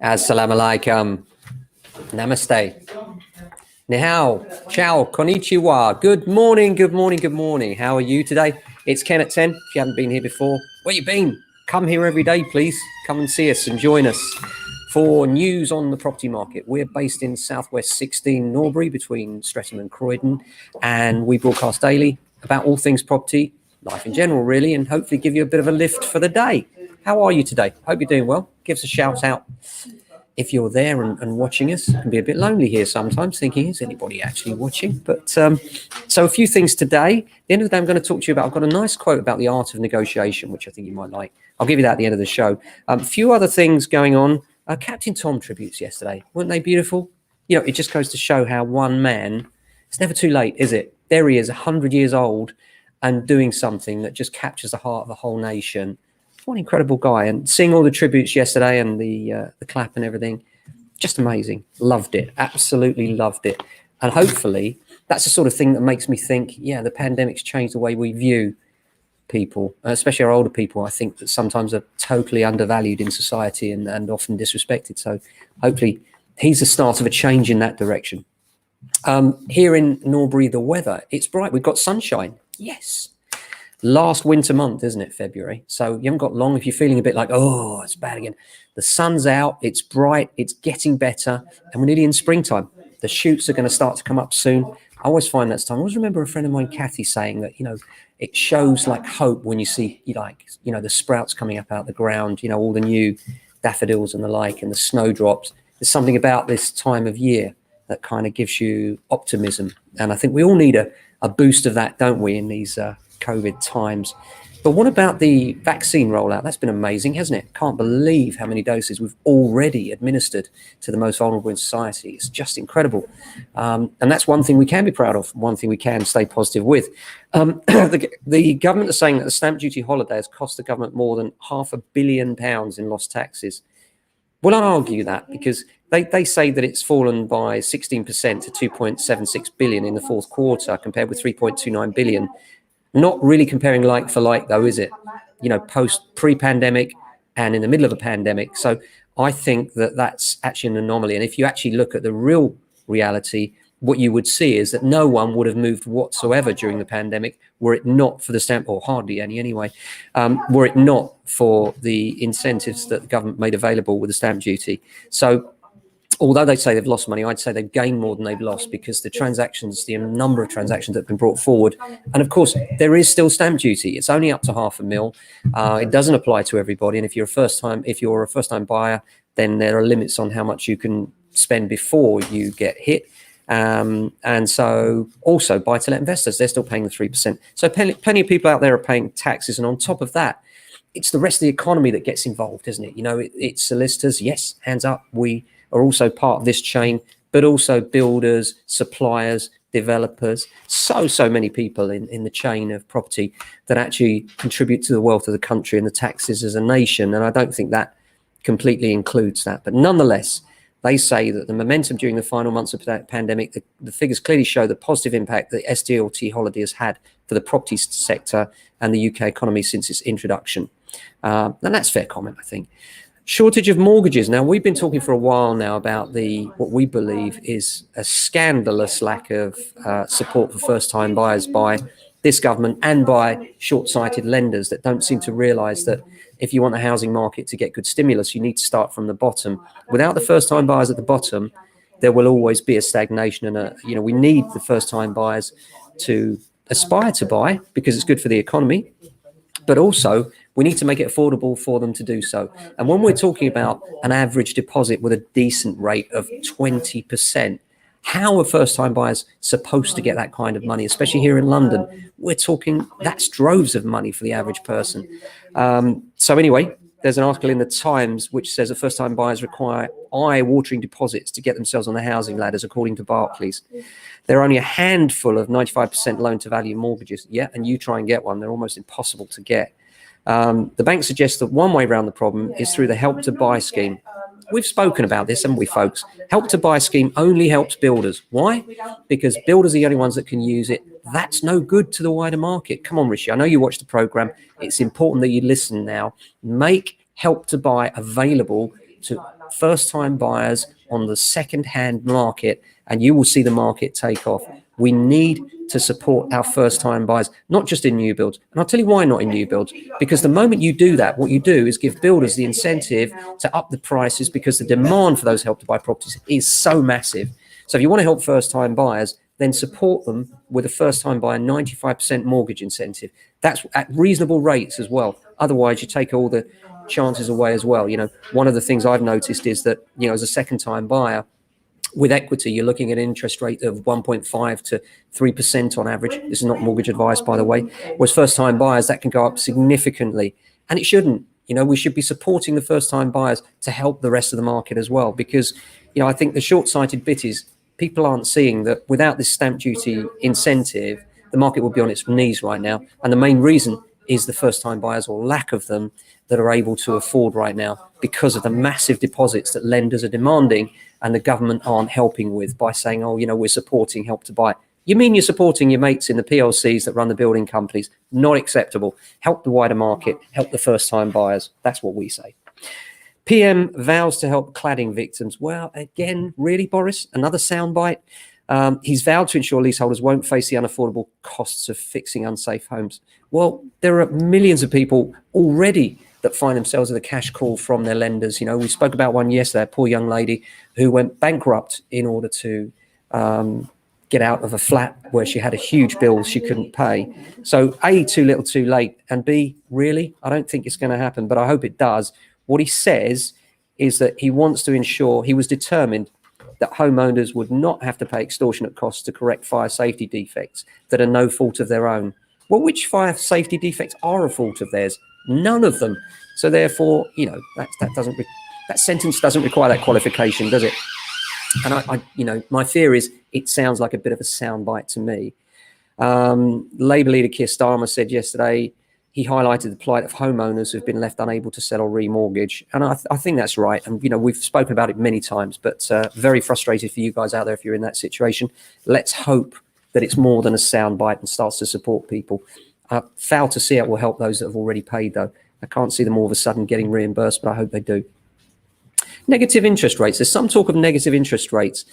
Assalamu alaikum. Namaste. Ni hao. Ciao. Konnichiwa. Good morning. Good morning. Good morning. How are you today? It's Ken at 10. If you haven't been here before, where you been? Come here every day, please. Come and see us and join us for news on the property market. We're based in Southwest 16 Norbury between Streatham and Croydon, and we broadcast daily about all things property, life in general, really, and hopefully give you a bit of a lift for the day. How are you today? Hope you're doing well. Give us a shout out if you're there and watching us. It can be a bit lonely here sometimes, thinking, is anybody actually watching? But so a few things today. At the end of the day, I'm going to talk to you about, I've got a nice quote about the art of negotiation, which I think you might like. I'll give you that at the end of the show. A few other things going on. Captain Tom tributes yesterday. Weren't they beautiful? You know, it just goes to show how one man, it's never too late, is it? There he is, 100 years old and doing something that just captures the heart of a whole nation. What an incredible guy. And seeing all the tributes yesterday and the clap and everything, just amazing. Loved it. Absolutely loved it. And hopefully that's the sort of thing that makes me think, yeah, the pandemic's changed the way we view people, especially our older people. I think that sometimes are totally undervalued in society and often disrespected. So hopefully he's the start of a change in that direction. Here in Norbury, the weather, it's bright. We've got sunshine. Yes. Last winter month, isn't it, February? So you haven't got long if you're feeling a bit like, oh, it's bad again. The sun's out, it's bright, it's getting better, and we're nearly in springtime. The shoots are going to start to come up soon. I always find that's time. I always remember a friend of mine, Kathy, saying that, you know, it shows like hope when you see, the sprouts coming up out of the ground, all the new daffodils and the like, and the snowdrops. There's something about this time of year that kind of gives you optimism. And I think we all need a boost of that, don't we, in these COVID times. But what about the vaccine rollout? That's been amazing, hasn't it? Can't believe how many doses we've already administered to the most vulnerable in society. It's just incredible. And that's one thing we can be proud of, one thing we can stay positive with. The government are saying that the stamp duty holiday has cost the government more than £500 million in lost taxes. Well, I'll argue that because they say that it's fallen by 16% to 2.76 billion in the fourth quarter compared with 3.29 billion. Not really comparing like for like, though, is it? Pre-pandemic and in the middle of a pandemic. So I think that that's actually an anomaly. And if you actually look at the real reality, what you would see is that no one would have moved whatsoever during the pandemic were it not for the stamp, or hardly any anyway, were it not for the incentives that the government made available with the stamp duty. So although they say they've lost money, I'd say they've gained more than they've lost because the number of transactions that have been brought forward. And of course, there is still stamp duty. It's only up to £500,000. It doesn't apply to everybody. And if you're a first-time buyer, then there are limits on how much you can spend before you get hit. And so also buy-to-let investors, they're still paying the 3%. So plenty of people out there are paying taxes. And on top of that, it's the rest of the economy that gets involved, isn't it? It's solicitors. Yes, hands up. We are also part of this chain, but also builders, suppliers, developers, so many people in the chain of property that actually contribute to the wealth of the country and the taxes as a nation. And I don't think that completely includes that. But nonetheless, they say that the momentum during the final months of that pandemic, the figures clearly show the positive impact that SDLT holiday has had for the property sector and the UK economy since its introduction. And that's fair comment, I think. Shortage of mortgages. Now, we've been talking for a while now about what we believe is a scandalous lack of support for first-time buyers by this government and by short-sighted lenders that don't seem to realise that if you want the housing market to get good stimulus, you need to start from the bottom. Without the first-time buyers at the bottom, there will always be a stagnation. And we need the first-time buyers to aspire to buy because it's good for the economy, but also we need to make it affordable for them to do so. And when we're talking about an average deposit with a decent rate of 20%, how are first-time buyers supposed to get that kind of money, especially here in London? We're talking, that's droves of money for the average person. So anyway, there's an article in the Times which says that first-time buyers require eye-watering deposits to get themselves on the housing ladders, according to Barclays. There are only a handful of 95% loan-to-value mortgages. Yeah, and you try and get one, they're almost impossible to get. The bank suggests that one way around the problem is through the Help to Buy scheme. We've spoken about this, haven't we, folks? Help to Buy scheme only helps builders. Why? Because builders are the only ones that can use it. That's no good to the wider market. Come on, Rishi, I know you watch the programme. It's important that you listen now. Make Help to Buy available to first-time buyers on the second-hand market, and you will see the market take off. We need to support our first-time buyers, not just in new builds. And I'll tell you why not in new builds. Because the moment you do that, what you do is give builders the incentive to up the prices, because the demand for those Help to Buy properties is so massive. So if you want to help first-time buyers, then support them with a first-time buyer 95% mortgage incentive. That's at reasonable rates as well. Otherwise, you take all the chances away as well. One of the things I've noticed is that, as a second-time buyer, with equity, you're looking at an interest rate of 1.5 to 3% on average. This is not mortgage advice, by the way. Whereas first-time buyers, that can go up significantly. And it shouldn't. We should be supporting the first-time buyers to help the rest of the market as well. Because, I think the short-sighted bit is people aren't seeing that without this stamp duty incentive, the market will be on its knees right now. And the main reason is the first-time buyers, or lack of them, that are able to afford right now, because of the massive deposits that lenders are demanding and the government aren't helping with by saying, we're supporting Help to Buy. You mean you're supporting your mates in the PLCs that run the building companies? Not acceptable. Help the wider market, help the first-time buyers. That's what we say. PM vows to help cladding victims. Well, again, really, Boris? Another soundbite? He's vowed to ensure leaseholders won't face the unaffordable costs of fixing unsafe homes. Well, there are millions of people already that find themselves with a cash call from their lenders. We spoke about one yesterday, a poor young lady who went bankrupt in order to get out of a flat where she had a huge bill she couldn't pay. So A, too little too late, and B, really, I don't think it's going to happen, but I hope it does. What he says is that he wants to ensure, he was determined that homeowners would not have to pay extortionate costs to correct fire safety defects that are no fault of their own. Well, which fire safety defects are a fault of theirs? None of them. So therefore, that sentence doesn't require that qualification, does it? And I my fear is it sounds like a bit of a soundbite to me. Labour leader Keir Starmer said yesterday, he highlighted the plight of homeowners who've been left unable to sell or remortgage. And I think that's right. And, we've spoken about it many times, but very frustrated for you guys out there if you're in that situation. Let's hope that it's more than a soundbite and starts to support people. Fail to see it will help those that have already paid, though. I can't see them all of a sudden getting reimbursed, but I hope they do. Negative interest rates. There's some talk of negative interest rates.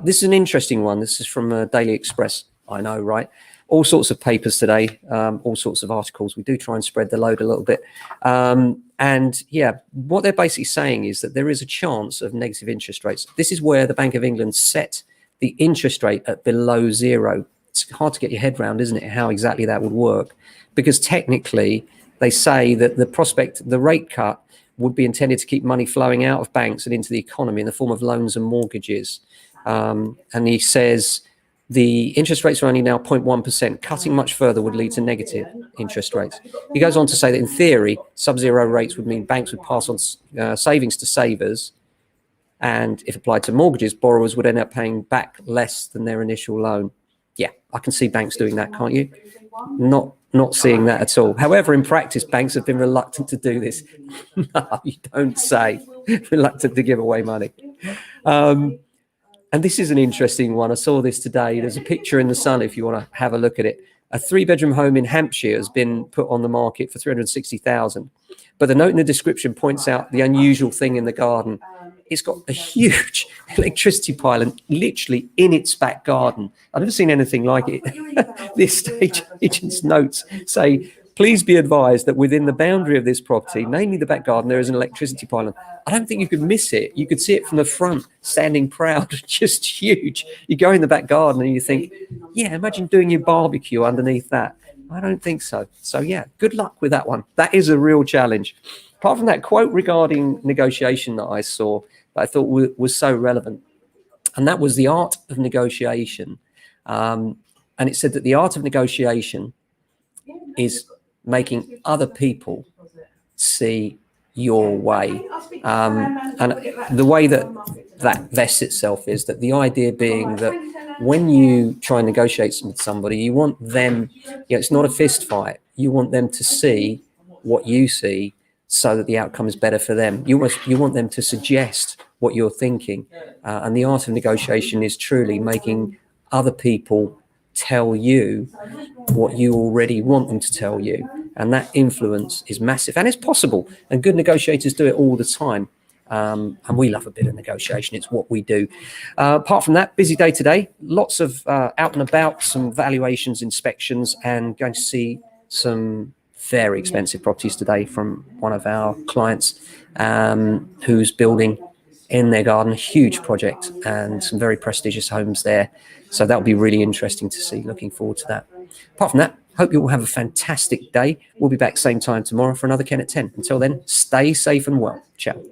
This is an interesting one. This is from Daily Express. I know, right? All sorts of papers today, all sorts of articles. We do try and spread the load a little bit. And yeah, what they're basically saying is that there is a chance of negative interest rates. This is where the Bank of England set the interest rate at below zero. It's hard to get your head around, isn't it, how exactly that would work? Because technically, they say that the rate cut would be intended to keep money flowing out of banks and into the economy in the form of loans and mortgages. And he says the interest rates are only now 0.1%. Cutting much further would lead to negative interest rates. He goes on to say that in theory, sub-zero rates would mean banks would pass on savings to savers. And if applied to mortgages, borrowers would end up paying back less than their initial loan. Yeah, I can see banks doing that, can't you? Not seeing that at all. However, in practice, banks have been reluctant to do this. No, you don't say. Reluctant to give away money. And this is an interesting one. I saw this today. There's a picture in the Sun if you want to have a look at it. A 3-bedroom home in Hampshire has been put on the market for $360,000. But the note in the description points out the unusual thing in the garden. It's got a huge electricity pylon literally in its back garden. I've never seen anything like it. The estate agent's notes say, please be advised that within the boundary of this property, namely the back garden, there is an electricity pylon. I don't think you could miss it. You could see it from the front, standing proud, just huge. You go in the back garden and you think, yeah, imagine doing your barbecue underneath that. I don't think so. So yeah, good luck with that one. That is a real challenge. Apart from that quote regarding negotiation that I saw, that I thought was so relevant, and that was the art of negotiation. And it said that the art of negotiation is making other people see your way. And the way that vests itself is that the idea being that when you try and negotiate with somebody, you want them, it's not a fist fight. You want them to see what you see so that the outcome is better for them. You want them to suggest what you're thinking. And the art of negotiation is truly making other people tell you what you already want them to tell you. And that influence is massive, and it's possible. And good negotiators do it all the time. And we love a bit of negotiation. It's what we do. Apart from that, busy day today. Lots of out and about, some valuations, inspections, and going to see some very expensive properties today from one of our clients who's building in their garden a huge project and some very prestigious homes there. So that'll be really interesting to see. Looking forward to that. Apart from that, hope you all have a fantastic day. We'll be back same time tomorrow for another Ken at 10. Until then, stay safe and well. Ciao.